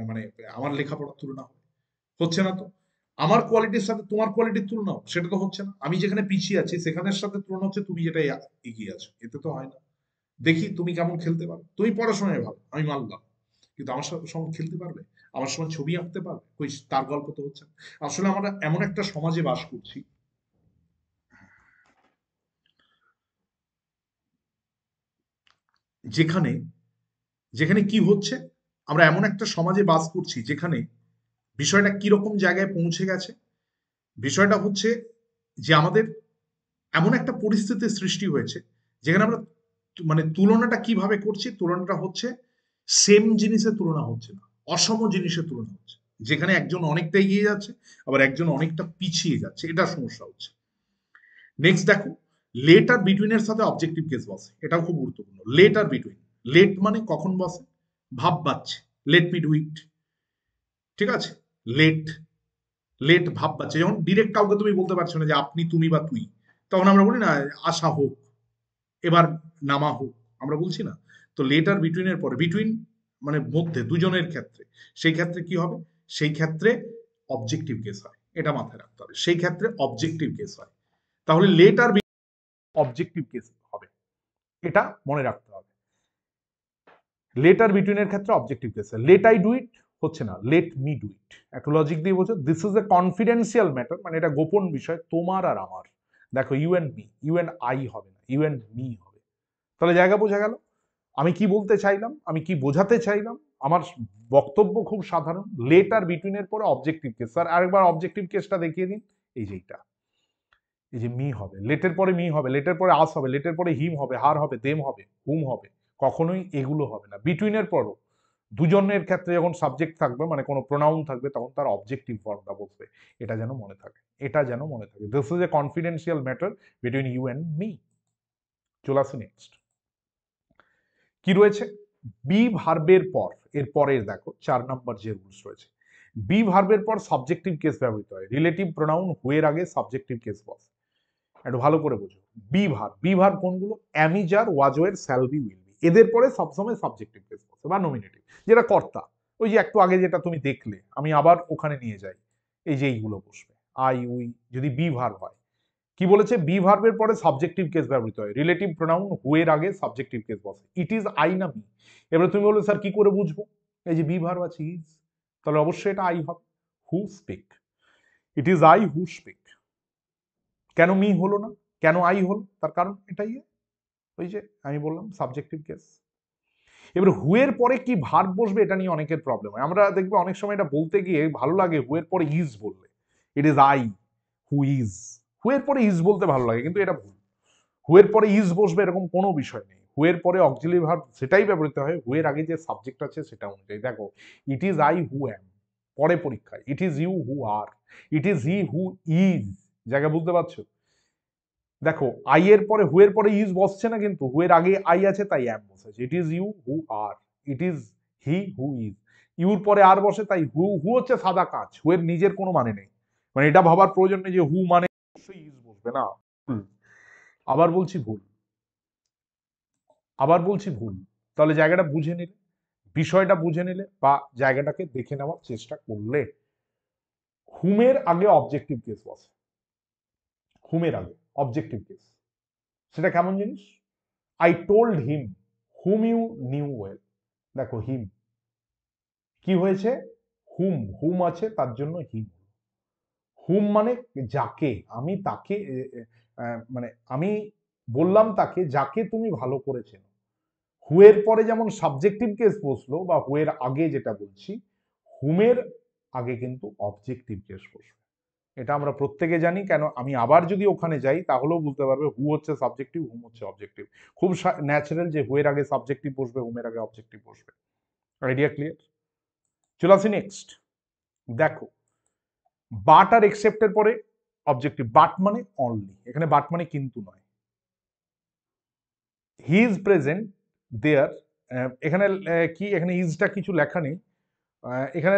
মানে আমার লেখাপড়ার তুলনা হবে? হচ্ছে না তো। আমার কোয়ালিটির সাথে তোমার কোয়ালিটির তুলনা হবে? সেটা তো হচ্ছে না। আমি যেখানে পিছিয়ে আছি সেখানের সাথে তুলনা হচ্ছে তুমি যেটা এগিয়ে আছো, এতে তো হয় না। দেখি তুমি কেমন খেলতে পারো, তুমি পড়াশোনায় ভালো, আমি মানলাম, কিন্তু আমার সাথে সঙ্গে খেলতে পারবে, আমার সময় ছবি আঁকতে পারবে, কই তার গল্প তো হচ্ছে না। আসলে আমরা এমন একটা সমাজে বাস করছি যেখানে, যেখানে কি হচ্ছে, আমরা এমন একটা সমাজে বাস করছি যেখানে বিষয়টা কিরকম জায়গায় পৌঁছে গেছে, বিষয়টা হচ্ছে যে আমাদের এমন একটা পরিস্থিতির সৃষ্টি হয়েছে যেখানে আমরা মানে তুলনাটা কিভাবে করছি, তুলনাটা হচ্ছে সেম জিনিসের তুলনা হচ্ছে না, অসম জিনিসের তুলনা হচ্ছে, যেখানে একজন অনেকটা এগিয়ে যাচ্ছে আবার একজন অনেকটা পিছিয়ে যাচ্ছে, এটা সমস্যা হচ্ছে। নেক্সট দেখো, লেট আর বিটুইনের সাথে অবজেক্টিভ কেস বসে, এটাও খুব গুরুত্বপূর্ণ। লেট আর বিটুইন, লেট মানে কখন বসে, ভাব বাচ্চে, লেট মি ডু ইট, ঠিক আছে, লেট, লেট ভাব বাচ্চে, যেমন ডিরেক্ট কাউকে তুমি বলতে পারছো না যে আপনি, তুমি বা তুই, তখন আমরা বলি না আশা হোক, এবার নামা হোক, আমরা বলছি না? তো লেট আর বিটুইনের পরে, বিটুইন মানে মধ্যে দুজনের ক্ষেত্রে, সেই ক্ষেত্রে কি হবে, সেই ক্ষেত্রে অবজেক্টিভ কেস হয়, এটা মাথায় রাখতে হবে, সেই ক্ষেত্রে অবজেক্টিভ কেস হয়। তাহলে লেট আর অবজেক্টিভ কেস হবে, এটা মনে রাখতে হবে। লেট আর বিটুইনের ক্ষেত্রে objective case, let I do it হচ্ছে না, লেট মি ডু ইট, একটা লজিক দিয়ে বলছে this is a confidential matter, মানে এটা গোপন বিষয় তোমার আর আমার। দেখো you and me, you and I হবে না, ইউ এন্ড মি হবে। তাহলে জায়গা বোঝা গেল আমি কি বলতে চাইলাম, আমি কি বোঝাতে চাইলাম। আমার বক্তব্য খুব সাধারণ, লেট আর বিটুইনের পরে অবজেক্টিভ কেস। স্যার আরেকবার অবজেক্টিভ কেসটা দেখিয়ে দিন। এই যে এইটা, এই যে মি হবে, লেটের পরে মি হবে, লেটের পরে আস হবে, লেটের পরে হিম হবে, হার হবে, দেম হবে, হুম হবে, কখনোই এগুলো হবে না। বিটুইনের পরও দুজনের ক্ষেত্রে যখন সাবজেক্ট থাকবে মানে কোনো প্রোনাউন থাকবে তখন তার অবজেক্টিভ ফর্মটা বসবে, এটা যেন মনে থাকে, এটা যেন মনে থাকে। This is a confidential matter between you and me. চলে আসি নেক্সট, কি রয়েছে, বি ভার্বের পর, এর পরের দেখো 4 নম্বর যে রুলস রয়েছে, বি ভার্বের পর সাবজেক্টিভ কেস ব্যবহৃত হয়, রিলেটিভ প্রোনাউন হুয়ের আগে সাবজেক্টিভ কেস বসে। একটু ভালো করে বোঝো, বি ভার্ব, বি ভার্ব কোনগুলো, am is are, was were, shall be, will be, এদের পরে সবসময় সাবজেক্টিভ কেস বসে বা নমিনেটিভ, যেটা কর্তা। ওই যে একটু আগে যেটা তুমি দেখলে, আমি আবার ওখানে নিয়ে যাই, এই যে এইগুলো বসবে, আই উই, যদি বি ভার্ব হয়। কি বলেছে, বি ভার্বের পরে সাবজেক্টিভ কেস ব্যবহৃত হয়, রিলেটিভ প্রোনাউন হু এর আগে সাবজেক্টিভ কেস বসে। ইট ইজ আই না মি? এবারে তুমি বলবে স্যার কি করে বুঝবো, এই যে বি ভার্ব আছে ইজ, তাহলে অবশ্যই এটা আই হবে। Who speak, it is I who speak. কেন মি হলো না, কেন আই হলো, তার কারণ এটাই, ওই যে আমি বললাম সাবজেক্টিভ কেস। এবার হুয়ের পরে কি ভার্ব বসবে এটা নিয়ে অনেকের প্রবলেম হয়, আমরা দেখবো অনেক সময় এটা বলতে গিয়ে ভালো লাগে হুয়ের পরে ইজ বললে, it is I who is, হুয়ের পরে ইজ বলতে ভালো লাগে, কিন্তু এটা ভুল। হুয়ের পরে ইজ বসবে এরকম কোনো বিষয় নেই, হুয়ের পরে অক্সিলারি ভার্ব সেটাই ব্যবহৃত হয় হুয়ের আগে যে সাবজেক্ট আছে সেটা অনুযায়ী। দেখো ইট ইজ আই হু অ্যাম, পরে পরীক্ষায় it is you who are, it is he who is, জায়গা বুঝতে পারছো? দেখো আই এর পরে হুয়ের পরে ইজ বসছে না, কিন্তু হুয়ের আগে আই আছে তাই অ্যাম বসেছে, it is you who are, it is he who is, your পরে আর বসে তাই হু, হু হচ্ছে সাদা কাজ, হুয়ের নিজের কোনো মানে নেই, মানে এটা ভাবার প্রয়োজন নেই যে হু মানে অবশ্যই ইজ বসবে না, ভুল। আবার বলছি ভুল, আবার বলছি ভুল। তাহলে জায়গাটা বুঝে নিলে, বিষয়টা বুঝে নিলে বা জায়গাটাকে দেখে নেওয়ার চেষ্টা করলে, হুমের আগে অবজেক্টিভ কেস বসে, হুমের আগে অবজেক্টিভ কেস, সেটা কেমন জিনিস, I told him whom you knew well, দেখো হিম কি হয়েছে, হুম হুম আছে তার জন্য হিম। হুম মানে যাকে, আমি তাকে মানে আমি বললাম তাকে যাকে তুমি ভালো করেছেন। হুয়ের পরে যেমন সাবজেক্টিভ কেস বসলো বা হুয়ের আগে যেটা বলছি, হুমের আগে কিন্তু অবজেক্টিভ কেস বসবে। এটা আমরা প্রত্যেকে জানি, কেন আমি আবার যদি ওখানে যাই তাহলেও বুঝতে পারবে হু হচ্ছে সাবজেক্টিভ, হুম হচ্ছে অবজেক্টিভ। খুব ন্যাচারাল যে হুয়ের আগে সাবজেক্টিভ বসবে, হুমের আগে অবজেক্টিভ বসবে। Idea clear? চলে আসি নেক্সট। দেখো বাট আর এক্সেপ্টের পরে অবজেক্টিভ, বাট মানে অনলি, এখানে বাট মানে কিন্তু নয়। হি ইজ প্রেজেন্ট দেয়ার, এখানে কি, এখানে ইজটা কিছু লেখা নেই। এখানে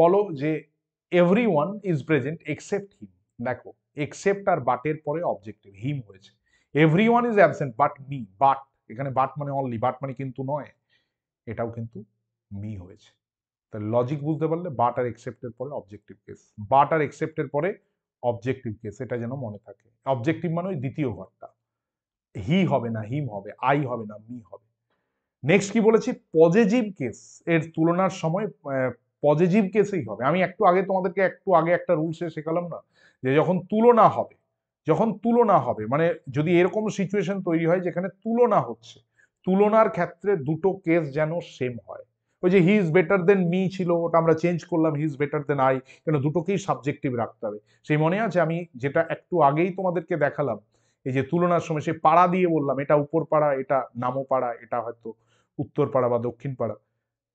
বলো যে every one is present except him. দেখো এক্সেপ্ট আর বাটের পরে অবজেক্টিভ হিম হয়েছে। Every one is absent but me, but এখানে বাট মানে অনলি, বাট মানে কিন্তু নয়, এটাও কিন্তু মি হয়েছে। তাহলে লজিক বুঝতে পারলে, বাট আর এক্সেপ্টের পরে অবজেক্টিভ কেস, বাট আর এক্সেপ্টের পরে অবজেক্টিভ কেস, এটা যেন মনে থাকে। অবজেক্টিভ মানে ওই দ্বিতীয় ঘরটা, হি হবে না হিম হবে, আই হবে না মি হবে। নেক্সট কি বলেছি, পজিটিভ কেস এর তুলনার সময় পজিটিভ কেসেই হবে। আমি তোমাদেরকে একটু আগে একটা রুলসে শেখালাম না, যে যখন তুলনা হবে, যখন তুলনা হবে মানে যদি এরকম সিচুয়েশন তৈরি হয় যেখানে তুলনা হচ্ছে, তুলনার ক্ষেত্রে দুটো কেস যেন সেম হয়। ওই যে he is better than me ছিল, ওটা আমরা চেঞ্জ করলাম he is better than I, কেন দুটোকেই সাবজেক্টিভ রাখতে হবে। সেই মনে আছে আমি যেটা একটু আগেই তোমাদেরকে দেখালাম, এই যে তুলনার সময় সেই পাড়া দিয়ে বললাম এটা উপর পাড়া, এটা নামো পাড়া, এটা হয়তো উত্তর পাড়া বা দক্ষিণ পাড়া।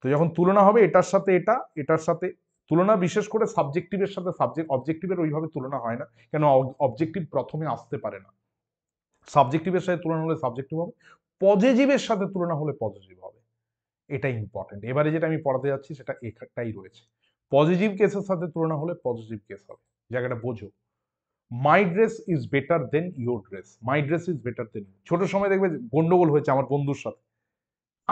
তো যখন তুলনা হবে এটার সাথে এটা, এটার সাথে তুলনা, বিশেষ করে সাবজেক্টিভের সাথে অবজেক্টিভের ওইভাবে তুলনা হয় না, কেন অবজেক্টিভ প্রথমে আসতে পারে না। সাবজেক্টিভের সাথে তুলনা হলে সাবজেক্টিভ হবে, পজিটিভের সাথে তুলনা হলে পজিটিভ হবে। এটা ইম্পর্টেন্ট। এবারে যেটা আমি পড়াতে যাচ্ছি সেটা একটাই রয়েছে, পজিটিভ কেসের সাথে তুলনা হলে পজিটিভ কেস হবে, জায়গাটা বোঝো। My dress is better than your dress, my dress is better than you. ছোট সময় দেখবে গন্ডগোল হয়েছে আমার বন্ধুর সাথে,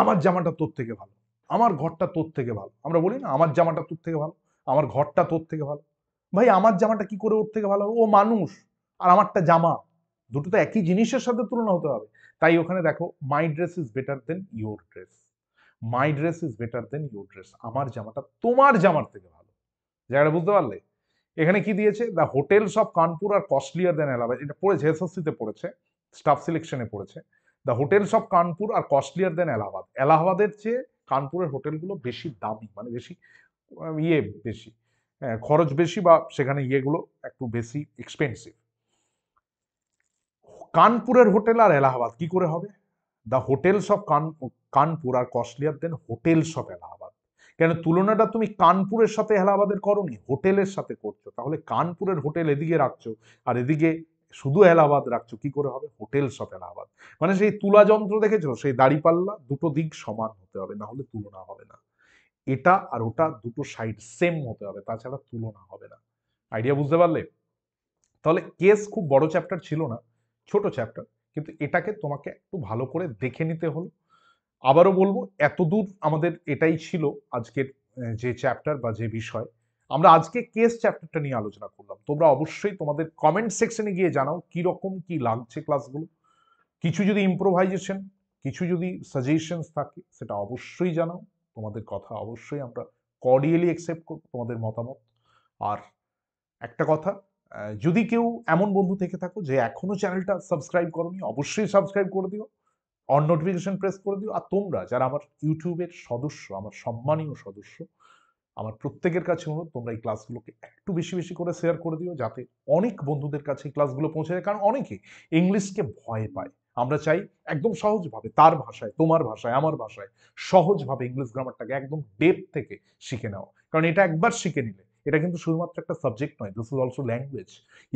আমার জামাটা তোর থেকে ভালো, আমার ঘরটা তোর থেকে ভালো, আমরা বলি না আমার জামাটা তোর থেকে ভালো, আমার ঘরটা তোর থেকে ভালো। ভাই আমার জামাটা কি করে ওর থেকে ভালো হবে? ও মানুষ আর আমারটা জামা, দুটো তো একই জিনিসের সাথে তুলনা হতে হবে। তাই ওখানে দেখো মাই dress is better than your dress, my dress is better than your dress, আমার জামাটা তোমার জামার থেকে ভালো। জায়গাটা বুঝতে পারলে? এখানে কি দিয়েছে, the hotels of Kanpur are costlier than Allahabad, এটা পড়েছে এসএসসিতে পড়েছে, স্টাফ সিলেকশনে পড়েছে। The hotels of Kanpur are costlier than Allahabad, এলাহাবাদের চেয়ে কানপুরের হোটেলগুলো বেশি দামি, মানে বেশি ইয়ে বেশি, খরচ বেশি, বা সেখানে ইয়েগুলো একটু বেশি এক্সপেন্সিভ। কানপুরের হোটেল আর এলাহাবাদ কি করে হবে? The hotels of Kanpur are costlier than hotels of Allahabad. কেন তুলনাটা তুমি কানপুরের সাথে এলাহাবাদের করনি, হোটেলের সাথে করছো, তাহলে কানপুরের হোটেল এদিকে রাখছো আর এদিকে শুধু এলাহাবাদ রাখছো, কি করে হবে? Hotels of Allahabad. মানে সেই তুলা যন্ত্র দেখেছো, সেই দাড়িপাল্লা দুটো দিক সমান হতে হবে, না হলে তুলনা হবে না। এটা আর ওটা দুটো সাইড সেম হতে হবে, তাছাড়া তুলনা হবে না। আইডিয়া বুঝতে পারলে? তাহলে কেস খুব বড় চ্যাপ্টার ছিল না, ছোট চ্যাপ্টার, কিন্তু এটাকে তোমাকে একটু ভালো করে দেখে নিতে হলো। আবারও বলবো, এতদূর আমাদের এটাই ছিল আজকের যে চ্যাপ্টার বা যে বিষয়। আমরা আজকে কেস চ্যাপ্টারটা নিয়ে আলোচনা করলাম। তোমরা অবশ্যই তোমাদের কমেন্ট সেকশনে গিয়ে জানাও কি রকম কি লাগছে ক্লাসগুলো। কিছু যদি ইম্প্রোভাইজেশন, কিছু যদি সাজেশনস থাকে সেটা অবশ্যই জানাও। তোমাদের কথা অবশ্যই আমরা কর্ডিয়ালি অ্যাকসেপ্ট করব, তোমাদের মতামত। আর একটা কথা, যদি কেউ এমন বন্ধু থেকে থাকো যে এখনো চ্যানেলটা সাবস্ক্রাইব করোনি, অবশ্যই সাবস্ক্রাইব করে দিও, অন নোটিফিকেশন প্রেস করে দিও। আর তোমরা যারা আমার ইউটিউবের সদস্য, আমার সম্মানীয় সদস্য, আমার প্রত্যেকের কাছে অনুরোধ, তোমরা এই ক্লাসগুলোকে একটু বেশি বেশি করে শেয়ার করে দিও, যাতে অনেক বন্ধুদের কাছে এই ক্লাসগুলো পৌঁছে যায়। কারণ অনেকে ইংলিশকে ভয় পায়, আমরা চাই একদম সহজভাবে, তার ভাষায়, তোমার ভাষায়, আমার ভাষায় সহজভাবে ইংলিশ গ্রামারটাকে একদম ডেপ থেকে শিখে নাও। কারণ এটা একবার শিখে নিলে, এটা কিন্তু শুধুমাত্র একটা সাবজেক্ট নয়, this is also language.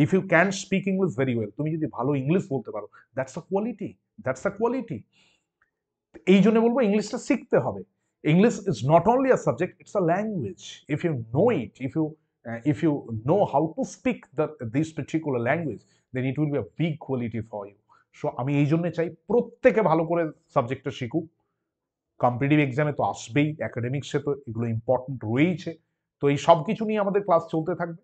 If you can speak English very well, তুমি যদি ভালো ইংলিশ বলতে পারো, that's a quality, that's a quality. এই জন্য বলবো ইংলিশটা শিখতে হবে। English is not only a subject, it's a language. If you know it, if you know how to speak this particular language, then it will be a big quality for you. So আমি এই জন্য চাই প্রত্যেকে ভালো করে সাবজেক্টটা শিখুক। কম্পিটিটিভ এক্সামে তো আসবেই, একাডেমিক্সে তো এগুলো ইম্পর্টেন্ট রয়েছে। তো এই সব কিছু নিয়ে আমাদের ক্লাস চলতে থাকবে।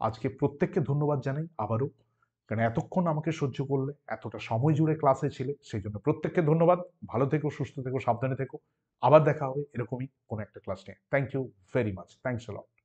আজকে প্রত্যেককে ধন্যবাদ জানাই আবারও। কারণ এতক্ষণ আমাকে সহ্য করলে, এতটা সময় জুড়ে ক্লাসে ছিলে, সেই জন্য প্রত্যেককে ধন্যবাদ। ভালো থেকো, সুস্থ থেকো, সাবধানে থেকো। আবার দেখা হবে এরকমই কোনো একটা ক্লাস নিয়ে। Thank you very much. Thanks a lot.